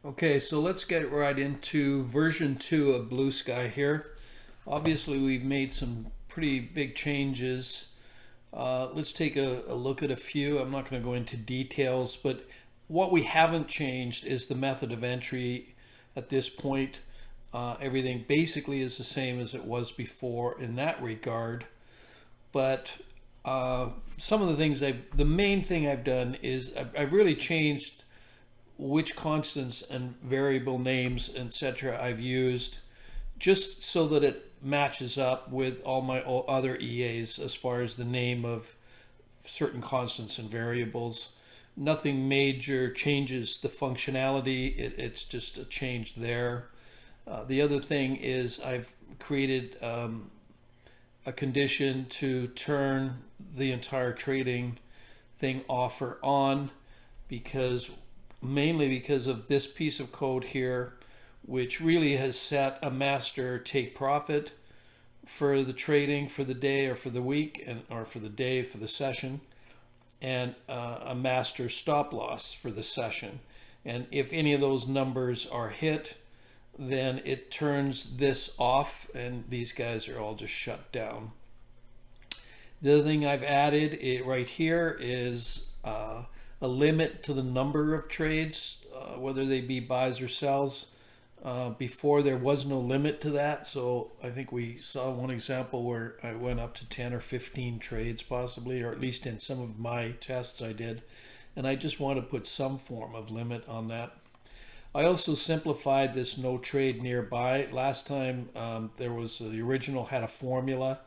Okay, so let's get right into version 2 of Blue Skye here. Obviously, we've made some pretty big changes. Let's take a look at a few. I'm not going to go into details, but what we haven't changed is the method of entry at this point. Everything basically is the same as it was before in that regard. But some of the things the main thing I've done is I've really changed which constants and variable names, etc., I've used, just so that it matches up with all my other EAs as far as the name of certain constants and variables. Nothing major changes the functionality, it's just a change there. The other thing is I've created a condition to turn the entire trading thing off or on, because mainly because of this piece of code here, which really has set a master take profit for the trading for the day or for the week, and or for the day for the session, and a master stop loss for the session. And if any of those numbers are hit, then it turns this off and these guys are all just shut down. The other thing I've added right here is a limit to the number of trades, whether they be buys or sells. Before there was no limit to that, so I think we saw one example where I went up to 10 or 15 trades possibly, or at least in some of my tests I did, and I just want to put some form of limit on that. I also simplified this no trade nearby. Last time there was the original had a formula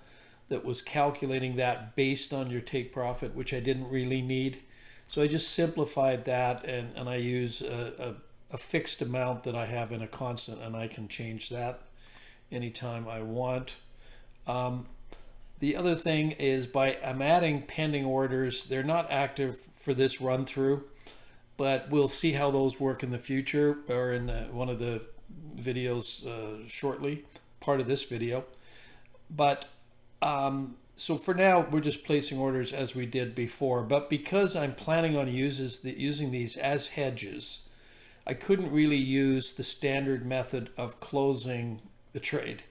that was calculating that based on your take profit, which I didn't really need. So I just simplified that, and I use a fixed amount that I have in a constant, and I can change that anytime I want. The other thing is I'm adding pending orders. They're not active for this run through, but we'll see how those work in the future or in one of the videos shortly, part of this video. But so for now, we're just placing orders as we did before. But because I'm planning on using these as hedges, I couldn't really use the standard method of closing the trade,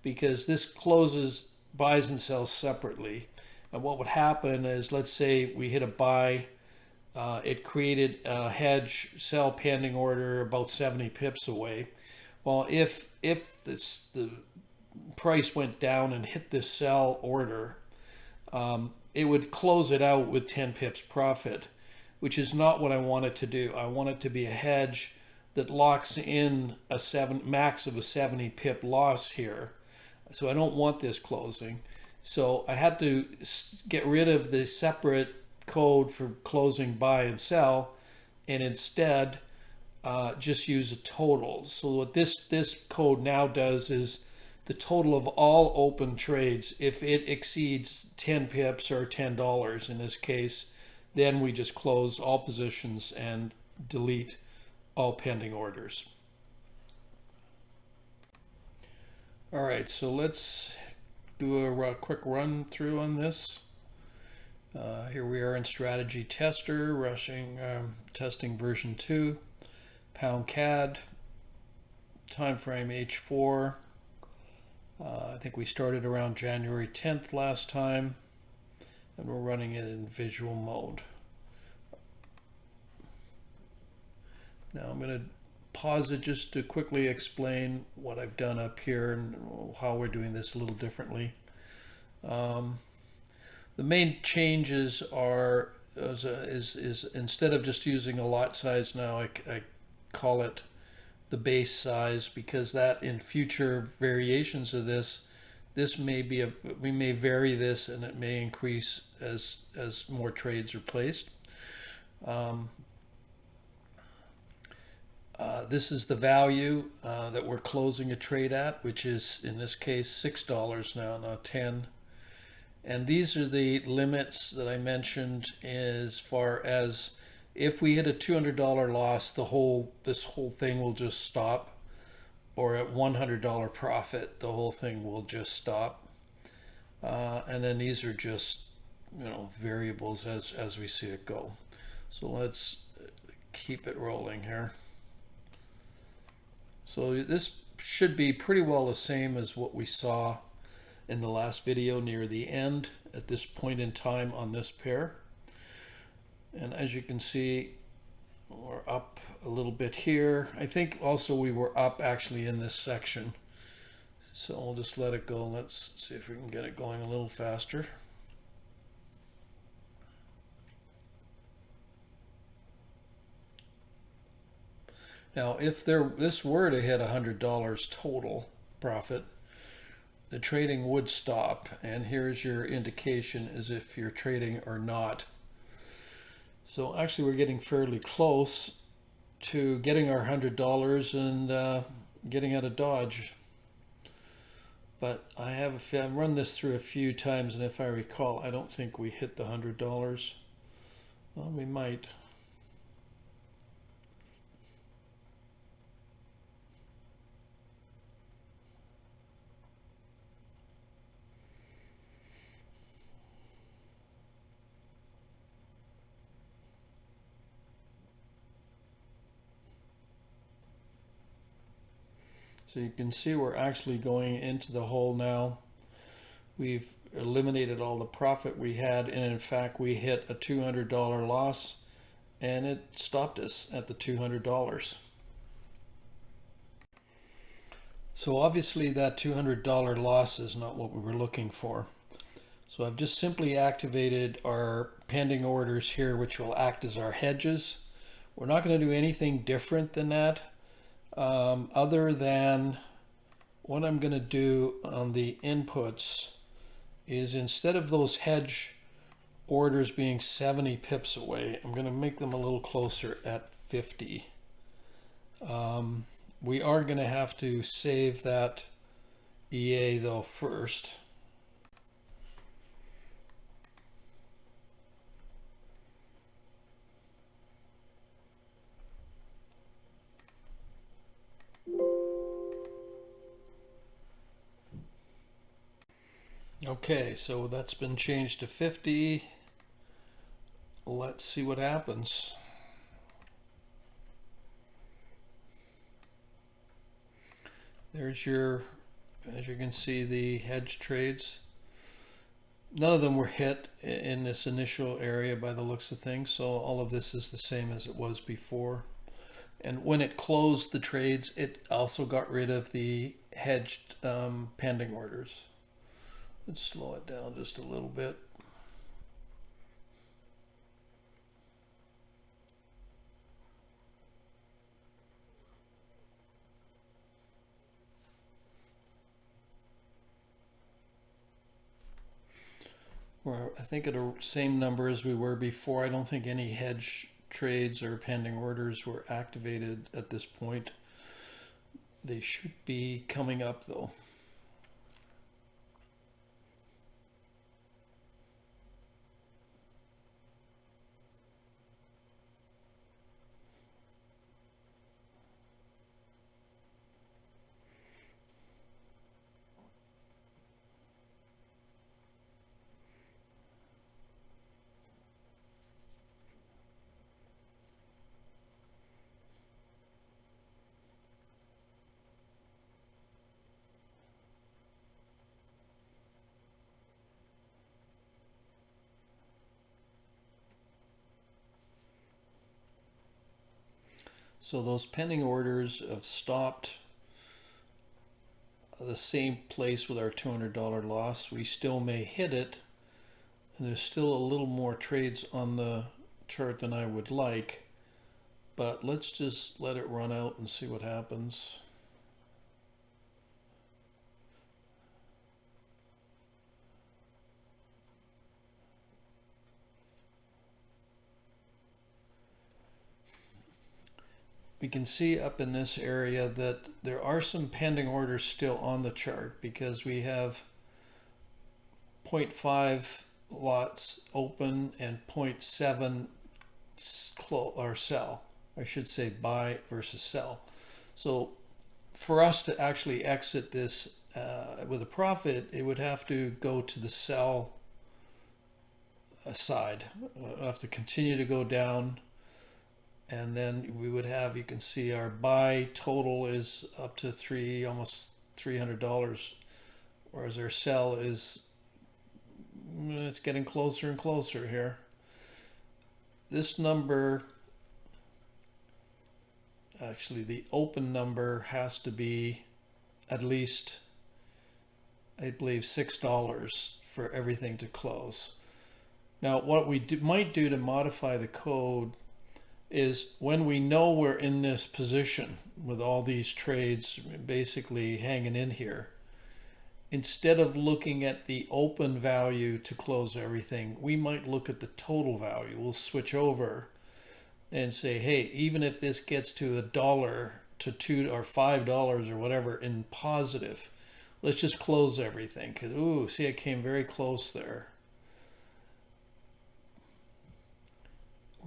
because this closes buys and sells separately. And what would happen is, let's say we hit a buy, it created a hedge sell pending order about 70 pips away. Well, if the price went down and hit this sell order, it would close it out with 10 pips profit, which is not what I want it to do. I want it to be a hedge that locks in a max of a 70 pip loss here. So I don't want this closing. So I had to get rid of the separate code for closing buy and sell, and instead just use a total. So what this code now does is the total of all open trades, if it exceeds 10 pips or $10 in this case, then we just close all positions and delete all pending orders. All right, so let's do a quick run through on this. Here we are in strategy tester, testing version 2, pound CAD, time frame H4. I think we started around January 10th last time, and we're running it in visual mode. Now I'm going to pause it just to quickly explain what I've done up here and how we're doing this a little differently. The main changes are is instead of just using a lot size now, I call it the base size, because that in future variations of this may be we may vary this and it may increase as more trades are placed. This is the value that we're closing a trade at, which is in this case $6 now, not 10. And these are the limits that I mentioned as far as if we hit a $200 loss, this whole thing will just stop, or at $100 profit, the whole thing will just stop. And then these are just variables as we see it go. So let's keep it rolling here. So this should be pretty well the same as what we saw in the last video near the end at this point in time on this pair. And as you can see, we're up a little bit here. I think also we were up actually in this section. So I'll just let it go. Let's see if we can get it going a little faster. Now, if this were to hit $100 total profit, the trading would stop. And here's your indication as if you're trading or not. So actually, we're getting fairly close to getting our $100 and getting out of Dodge. But I've run this through a few times, and if I recall, I don't think we hit the $100. Well, we might. So you can see we're actually going into the hole now. We've eliminated all the profit we had, and in fact we hit a $200 loss, and it stopped us at the $200. So obviously that $200 loss is not what we were looking for. So I've just simply activated our pending orders here, which will act as our hedges. We're not going to do anything different than that. Other than what I'm going to do on the inputs is, instead of those hedge orders being 70 pips away, I'm going to make them a little closer at 50. We are going to have to save that EA though first. Okay, so that's been changed to 50. Let's see what happens. There's your, as you can see, the hedge trades. None of them were hit in this initial area by the looks of things, so all of this is the same as it was before. And when it closed the trades, it also got rid of the hedged pending orders. Let's slow it down just a little bit. We're, I think, at a same number as we were before. I don't think any hedge trades or pending orders were activated at this point. They should be coming up though. So those pending orders have stopped the same place with our $200 loss. We still may hit it, and there's still a little more trades on the chart than I would like, but let's just let it run out and see what happens. We can see up in this area that there are some pending orders still on the chart, because we have 0.5 lots open and 0.7 or sell. I should say buy versus sell. So for us to actually exit this with a profit, it would have to go to the sell side. We'll have to continue to go down And then we would have, you can see our buy total is up to almost $300, whereas our sell is, it's getting closer and closer here. This number, actually the open number has to be at least, I believe, $6 for everything to close. Now what we might do to modify the code is, when we know we're in this position with all these trades basically hanging in here, instead of looking at the open value to close everything, we might look at the total value. We'll switch over and say, hey, even if this gets to $1 to $2 or $5 or whatever in positive, let's just close everything. Because, ooh, see, it came very close there.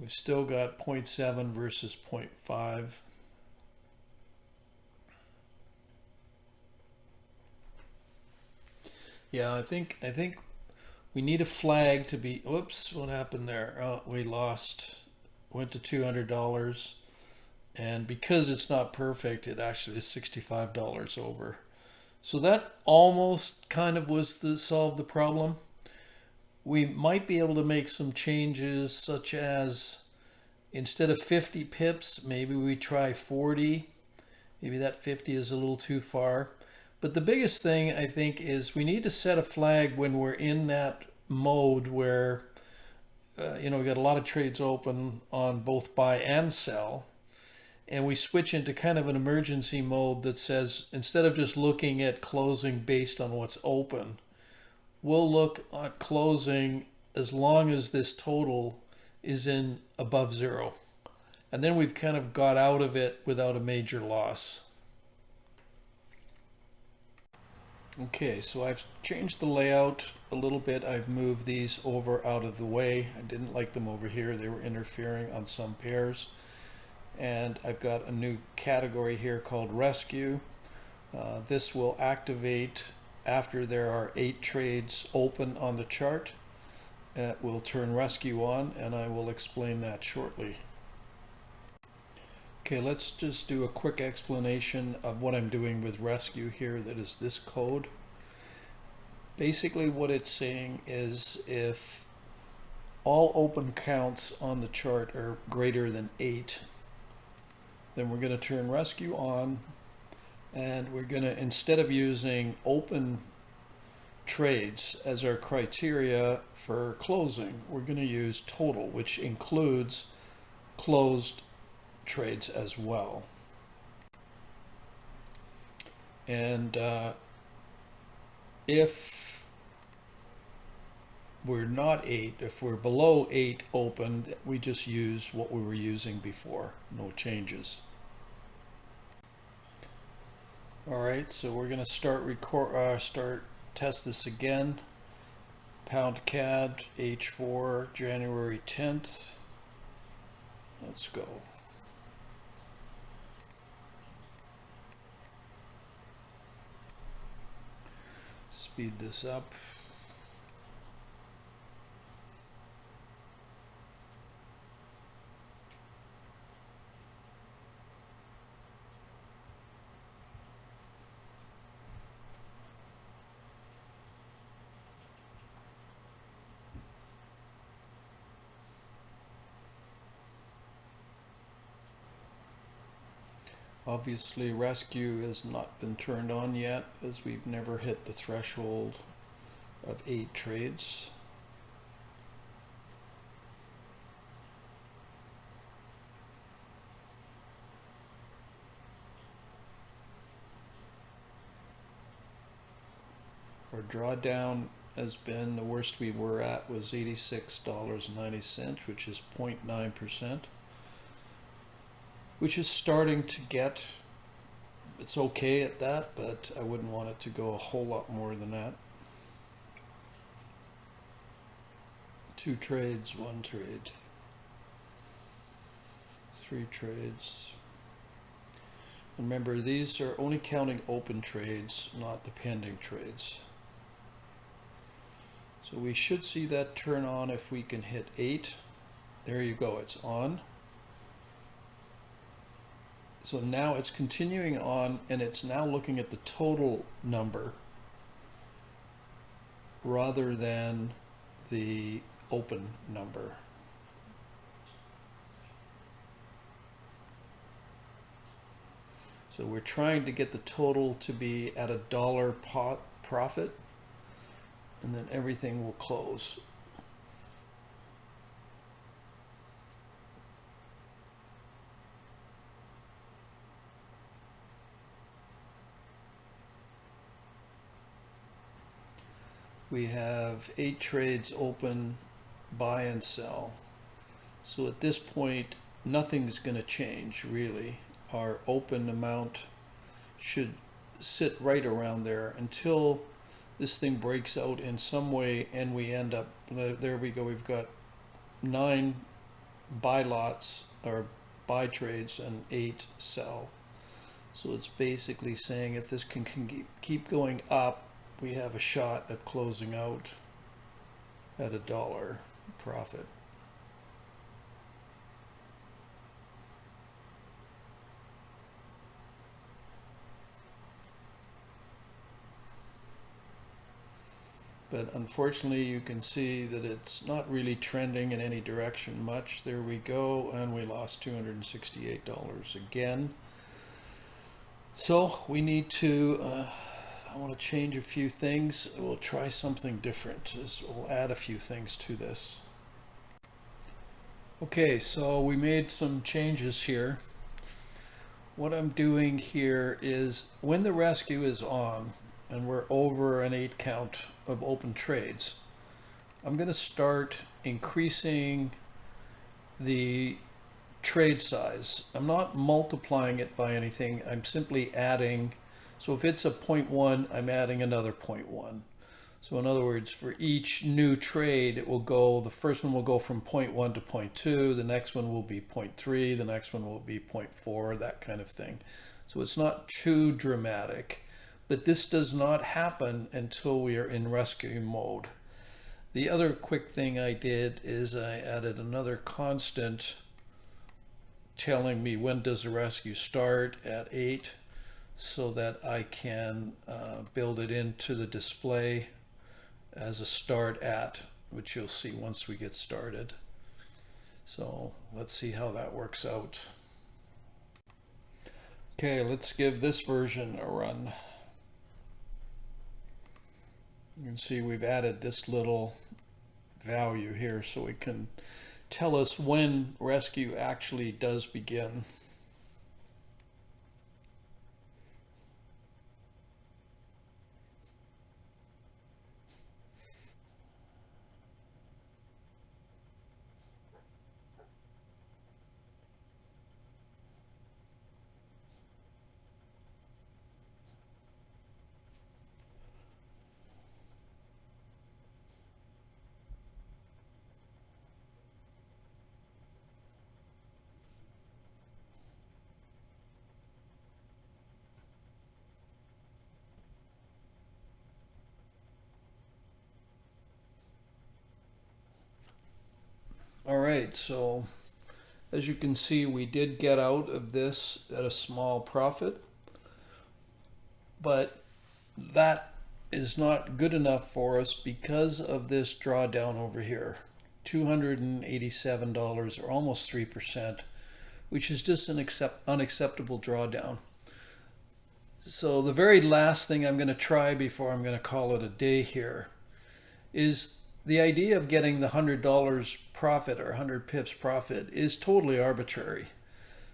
We've still got 0.7 versus 0.5. Yeah, I think we need a flag to be, whoops, what happened there? Oh, we lost, went to $200. And because it's not perfect, it actually is $65 over. So that almost kind of was to solve the problem. We might be able to make some changes, such as instead of 50 pips, maybe we try 40. Maybe that 50 is a little too far. But the biggest thing, I think, is we need to set a flag when we're in that mode where, we got a lot of trades open on both buy and sell. And we switch into kind of an emergency mode that says, instead of just looking at closing based on what's open, we'll look at closing as long as this total is in above zero. And then we've kind of got out of it without a major loss. Okay, so I've changed the layout a little bit. I've moved these over out of the way. I didn't like them over here. They were interfering on some pairs. And I've got a new category here called Rescue. This will activate after there are 8 trades open on the chart. We'll turn Rescue on, and I will explain that shortly. Okay, let's just do a quick explanation of what I'm doing with Rescue here. That is this code. Basically what it's saying is, if all open counts on the chart are greater than 8, then we're going to turn Rescue on, and we're going to, instead of using open trades as our criteria for closing, we're going to use total, which includes closed trades as well. And if we're not 8, if we're below 8 open, we just use what we were using before, no changes. All right, so we're going to test this again. Pound CAD H4 January 10th. Let's go. Speed this up. Obviously, Rescue has not been turned on yet, as we've never hit the threshold of 8 trades. Our drawdown has been, the worst we were at was $86.90, which is 0.9%. Which is starting to get, it's okay at that, but I wouldn't want it to go a whole lot more than that. 2 trades, 1 trade, 3 trades. Remember, these are only counting open trades, not the pending trades. So we should see that turn on if we can hit 8. There you go, it's on. So now it's continuing on, and it's now looking at the total number rather than the open number. So we're trying to get the total to be at $1 profit, and then everything will close. We have 8 trades open, buy and sell. So at this point, nothing's going to change really. Our open amount should sit right around there until this thing breaks out in some way and we end up, there we go, we've got 9 buy lots or buy trades and 8 sell. So it's basically saying if this can keep going up, we have a shot at closing out at $1 profit. But unfortunately, you can see that it's not really trending in any direction much. There we go, and we lost $268 again. So we need to, I want to change a few things. We'll try something different. We'll add a few things to this. Okay, so we made some changes here. What I'm doing here is when the rescue is on, and we're over an 8 count of open trades, I'm going to start increasing the trade size. I'm not multiplying it by anything. I'm simply adding. So if it's a 0.1, I'm adding another 0.1. So in other words, for each new trade, it will go, the first one will go from 0.1 to 0.2, the next one will be 0.3, the next one will be 0.4, that kind of thing. So it's not too dramatic. But this does not happen until we are in rescue mode. The other quick thing I did is I added another constant telling me when does the rescue start at 8 so that I can build it into the display as a start at, which you'll see once we get started. So let's see how that works out. Okay, let's give this version a run. You can see we've added this little value here so it can tell us when rescue actually does begin. All right, so as you can see, we did get out of this at a small profit, but that is not good enough for us because of this drawdown over here, $287 or almost 3%, which is just an unacceptable drawdown. So the very last thing I'm going to try before I'm going to call it a day here is the idea of getting the $100 profit or 100 pips profit is totally arbitrary.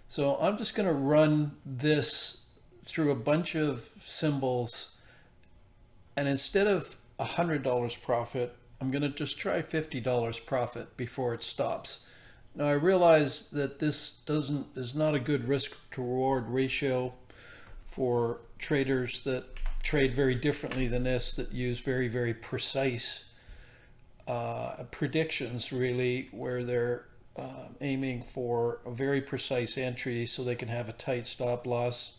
So I'm just going to run this through a bunch of symbols, and instead of $100 profit, I'm going to just try $50 profit before it stops. Now I realize that this is not a good risk to reward ratio for traders that trade very differently than this, that use very, very precise predictions, really, where they're aiming for a very precise entry so they can have a tight stop loss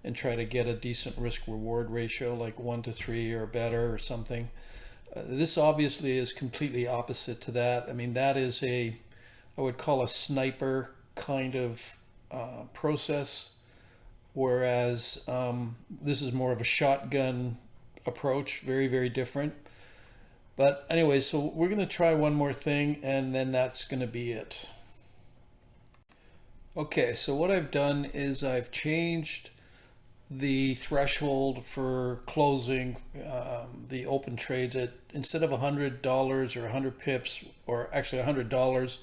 and try to get a decent risk reward ratio like 1 to 3 or better or something. This obviously is completely opposite to that. I mean, that is I would call a sniper kind of process. whereas this is more of a shotgun approach, very, very different. But anyway, so we're going to try one more thing, and then that's going to be it. Okay, so what I've done is I've changed the threshold for closing the open trades at, instead of $100 or 100 pips, or actually $100,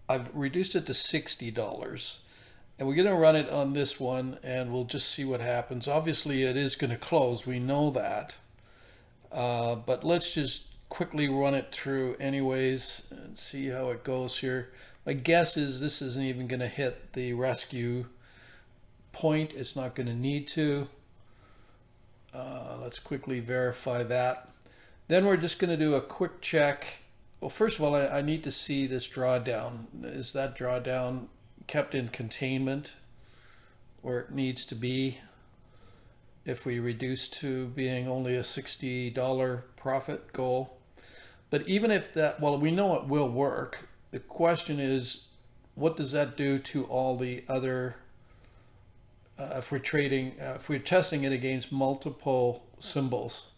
I've reduced it to $60. And we're going to run it on this one, and we'll just see what happens. Obviously, it is going to close. We know that. But let's just quickly run it through anyways and see how it goes here. My guess is this isn't even going to hit the rescue point. It's not going to need to. Let's quickly verify that. Then we're just going to do a quick check. Well, first of all, I need to see this drawdown. Is that drawdown kept in containment where it needs to be? If we reduce to being only a $60 profit goal. But even if that, well, we know it will work. The question is, what does that do to all the other, if we're testing it against multiple symbols?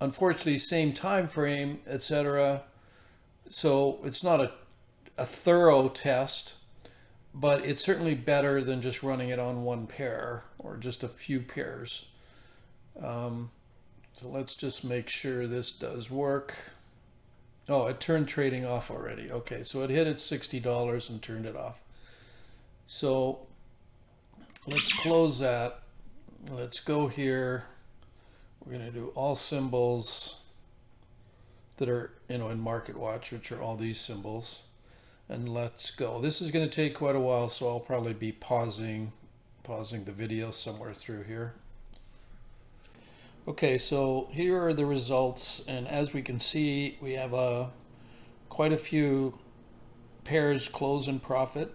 Unfortunately, same time frame, etc. So it's not a thorough test, but it's certainly better than just running it on one pair or just a few pairs. So let's just make sure this does work. Oh, it turned trading off already. Okay, so it hit its $60 and turned it off. So let's close that. Let's go here. We're going to do all symbols that are, in MarketWatch, which are all these symbols. And let's go. This is going to take quite a while, so I'll probably be pausing the video somewhere through here. Okay, so here are the results, and as we can see, we have quite a few pairs close in profit,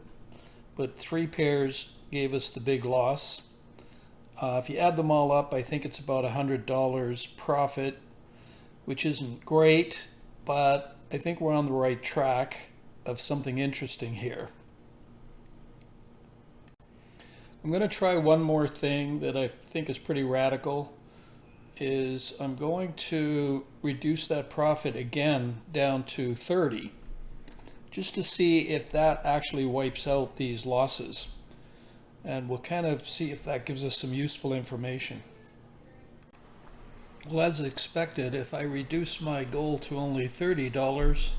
but 3 pairs gave us the big loss. If you add them all up, I think it's about $100 profit, which isn't great, but I think we're on the right track of something interesting here. I'm going to try one more thing that I think is pretty radical. Is I'm going to reduce that profit again down to 30, just to see if that actually wipes out these losses. And we'll kind of see if that gives us some useful information. Well, as expected, if I reduce my goal to only $30,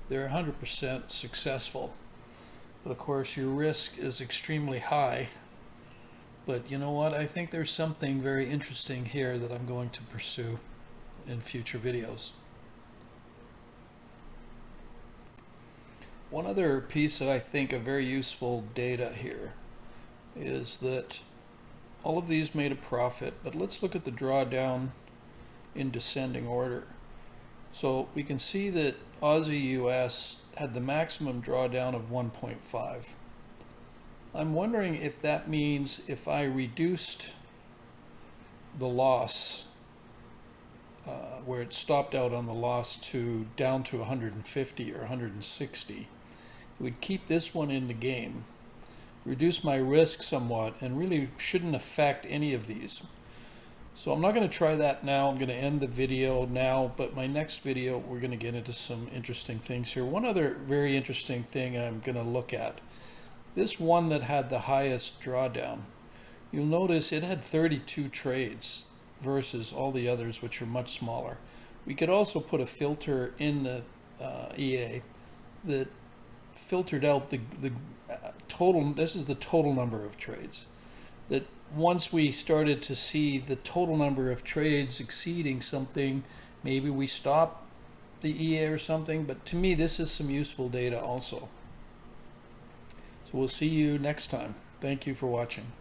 they're 100% successful. But of course, your risk is extremely high. But you know what? I think there's something very interesting here that I'm going to pursue in future videos. One other piece that I think of very useful data here is that all of these made a profit, but let's look at the drawdown in descending order. So we can see that Aussie US had the maximum drawdown of 1.5. I'm wondering if that means if I reduced the loss, where it stopped out on the loss, down to 150 or 160, it would keep this one in the game, reduce my risk somewhat, and really shouldn't affect any of these. So I'm not going to try that now. I'm going to end the video now, but my next video we're going to get into some interesting things here. One other very interesting thing I'm going to look at. This one that had the highest drawdown, you'll notice it had 32 trades versus all the others, which are much smaller. We could also put a filter in the EA that filtered out the total. This is the total number of trades. That once we started to see the total number of trades exceeding something, maybe we stop the EA or something. But to me, this is some useful data also. We'll see you next time. Thank you for watching.